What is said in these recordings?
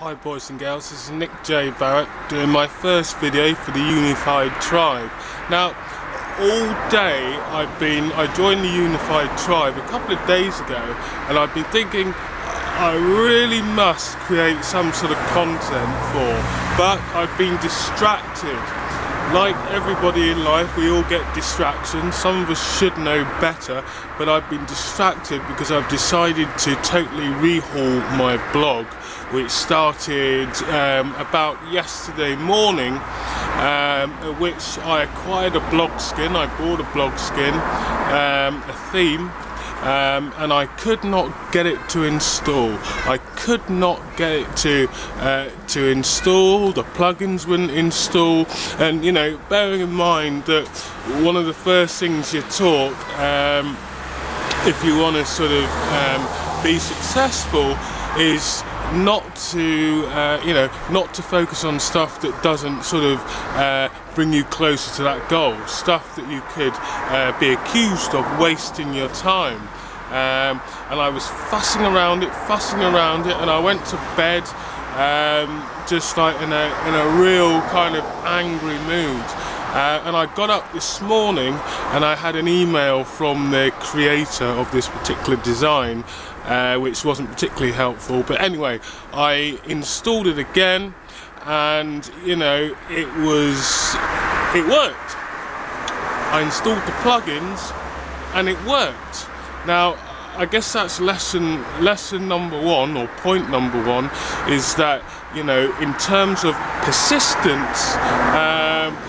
Hi boys and girls, this is Nick J Barrett doing my first video for the Unified Tribe. Now, all day I joined the Unified Tribe a couple of days ago, and I've been thinking I really must create some sort of content but I've been distracted. Like everybody in life, we all get distractions. Some of us should know better, but I've been distracted because I've decided to totally rehaul my blog, which started about yesterday morning, which I acquired a blog skin. I bought a blog skin, a theme, and I could not get it to install. I could not get it to install. The plugins wouldn't install, and you know, bearing in mind that one of the first things you're taught if you want to sort of be successful is not to not to focus on stuff that doesn't sort of bring you closer to that goal, stuff that you could be accused of wasting your time. And I was fussing around it, and I went to bed just like in a real kind of angry mood. And I got up this morning and I had an email from the creator of this particular design, which wasn't particularly helpful. But anyway, I installed it again, and you know, it worked. I installed the plugins and it worked. Now, I guess that's lesson number one, or point number one, is that, you know, in terms of persistence,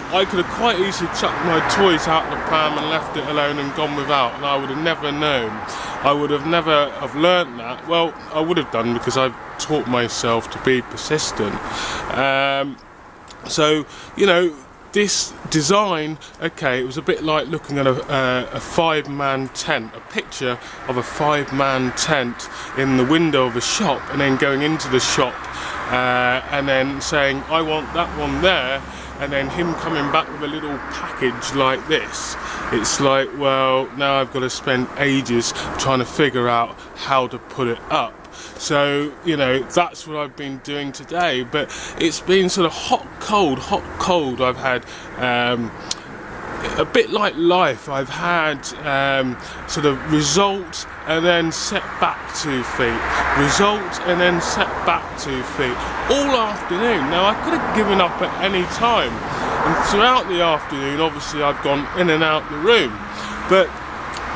I could have quite easily chucked my toys out the pram and left it alone and gone without, and I would have never known. I would have never have learnt that. Well, I would have done, because I've taught myself to be persistent. So, you know, this design, okay, it was a bit like looking at a five-man tent, a picture of a five-man tent in the window of a shop, and then going into the shop and then saying, I want that one there, and then him coming back with a little package like this. It's like, well, now I've got to spend ages trying to figure out how to put it up. So, you know, that's what I've been doing today, but it's been sort of hot, cold. I've had a bit like life. I've had sort of result and then set back 2 feet, result and then set back 2 feet, all afternoon. Now, I could have given up at any time, and throughout the afternoon, obviously, I've gone in and out the room, but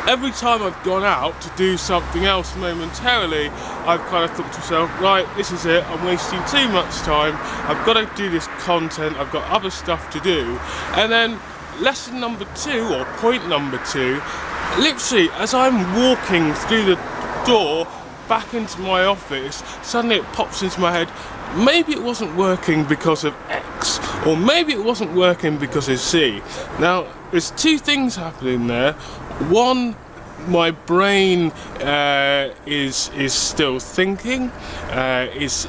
every time I've gone out to do something else momentarily, I've kind of thought to myself, right, this is it, I'm wasting too much time, I've got to do this content, I've got other stuff to do. And then lesson number 2, or point number 2, literally as I'm walking through the door back into my office, suddenly it pops into my head, maybe it wasn't working because of X, or maybe it wasn't working because of Z. Now, there's 2 things happening there. One, my brain is still thinking, it's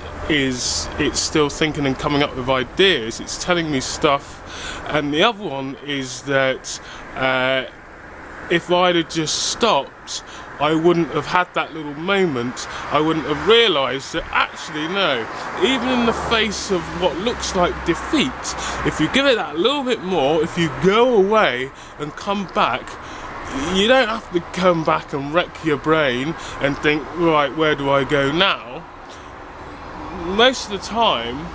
still thinking and coming up with ideas, it's telling me stuff. And the other one is that if I'd have just stopped, I wouldn't have had that little moment. I wouldn't have realised that actually no, even in the face of what looks like defeat, if you give it that little bit more, if you go away and come back, you don't have to come back and wreck your brain and think, right, where do I go now? Most of the time,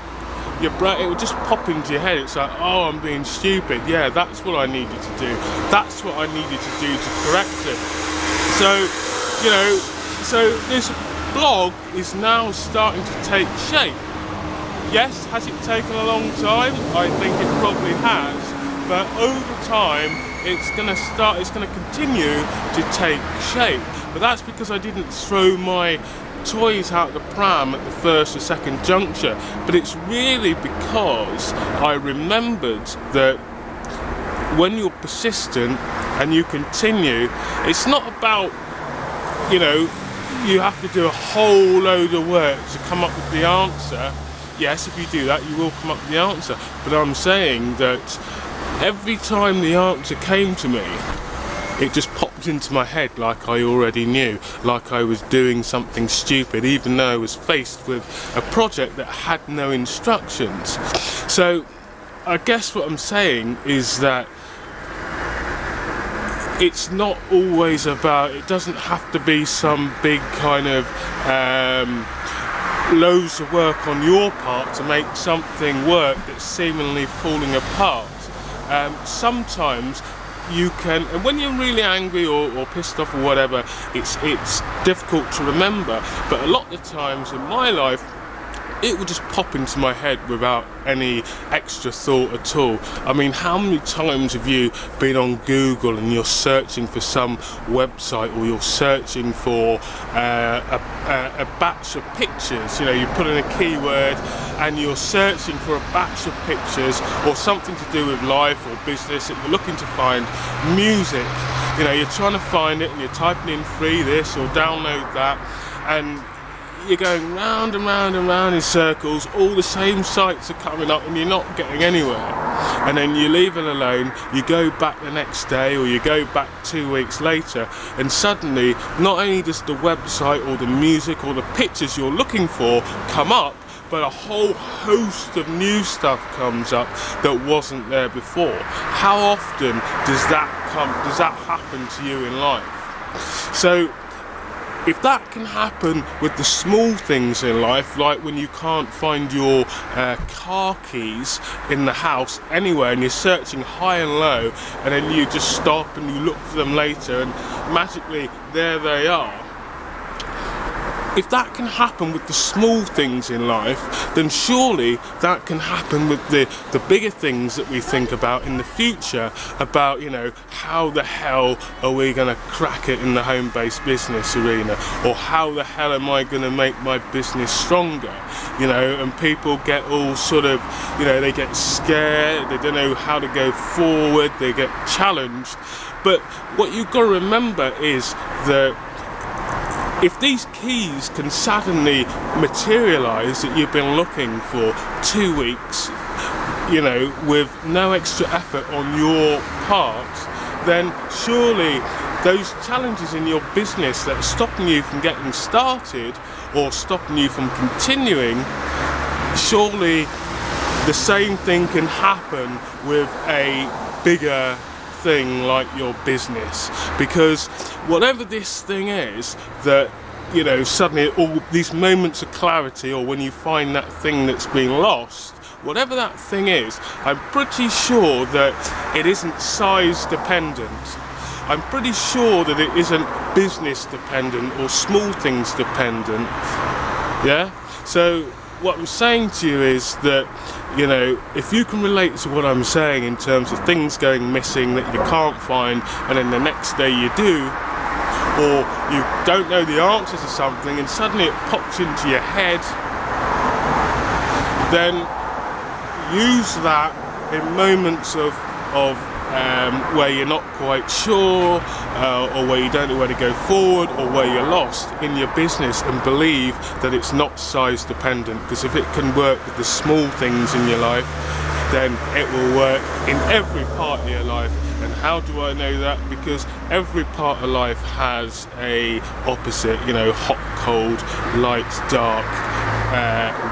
your brain, it will just pop into your head. It's like, oh, I'm being stupid. Yeah, that's what I needed to do. That's what I needed to do to correct it. So, you know, so this blog is now starting to take shape. Yes, has it taken a long time? I think it probably has. But over time, it's going to continue to take shape. But that's because I didn't throw my toys out the pram at the first or second juncture. But it's really because I remembered that when you're persistent and you continue, it's not about, you know, you have to do a whole load of work to come up with the answer. Yes, if you do that, you will come up with the answer. But I'm saying that every time the answer came to me, it just popped popped into my head like I already knew, like I was doing something stupid, even though I was faced with a project that had no instructions. So I guess what I'm saying is that it's not always about, it doesn't have to be some big kind of loads of work on your part to make something work that's seemingly falling apart. Sometimes you can, and when you're really angry or pissed off or whatever, it's difficult to remember, but a lot of the times in my life it would just pop into my head without any extra thought at all. I mean, how many times have you been on Google and you're searching for some website, or you're searching for a batch of pictures? You know, you put in a keyword and you're searching for a batch of pictures or something to do with life or business, and you're looking to find music. You know, you're trying to find it and you're typing in free this or download that, and you're going round and round and round in circles. All the same sites are coming up and you're not getting anywhere. And then you leave it alone, you go back the next day, or you go back 2 weeks later, and suddenly not only does the website or the music or the pictures you're looking for come up, but a whole host of new stuff comes up that wasn't there before. How often does that happen to you in life? So if that can happen with the small things in life, like when you can't find your car keys in the house anywhere and you're searching high and low, and then you just stop and you look for them later and magically there they are. If that can happen with the small things in life, then surely that can happen with the bigger things that we think about in the future, about, you know, how the hell are we going to crack it in the home-based business arena, or how the hell am I going to make my business stronger? You know, and people get all sort of, you know, they get scared, they don't know how to go forward, they get challenged. But what you've got to remember is that if these keys can suddenly materialise that you've been looking for 2 weeks, you know, with no extra effort on your part, then surely those challenges in your business that are stopping you from getting started or stopping you from continuing, surely the same thing can happen with a bigger thing like your business. Because whatever this thing is that, you know, suddenly all these moments of clarity, or when you find that thing that's been lost, whatever that thing is, I'm pretty sure that it isn't size dependent. I'm pretty sure that it isn't business dependent or small things dependent. Yeah? So what I'm saying to you is that, you know, if you can relate to what I'm saying in terms of things going missing that you can't find, and then the next day you do, or you don't know the answer to something and suddenly it pops into your head, then use that in moments of where you're not quite sure, or where you don't know where to go forward, or where you're lost in your business, and believe that it's not size dependent. Because if it can work with the small things in your life, then it will work in every part of your life. And how do I know that? Because every part of life has a opposite, you know, hot, cold, light, dark,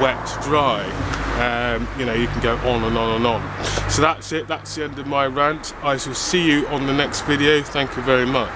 wet, dry. You know, you can go on and on and on. So that's it, that's the end of my rant. I shall see you on the next video. Thank you very much.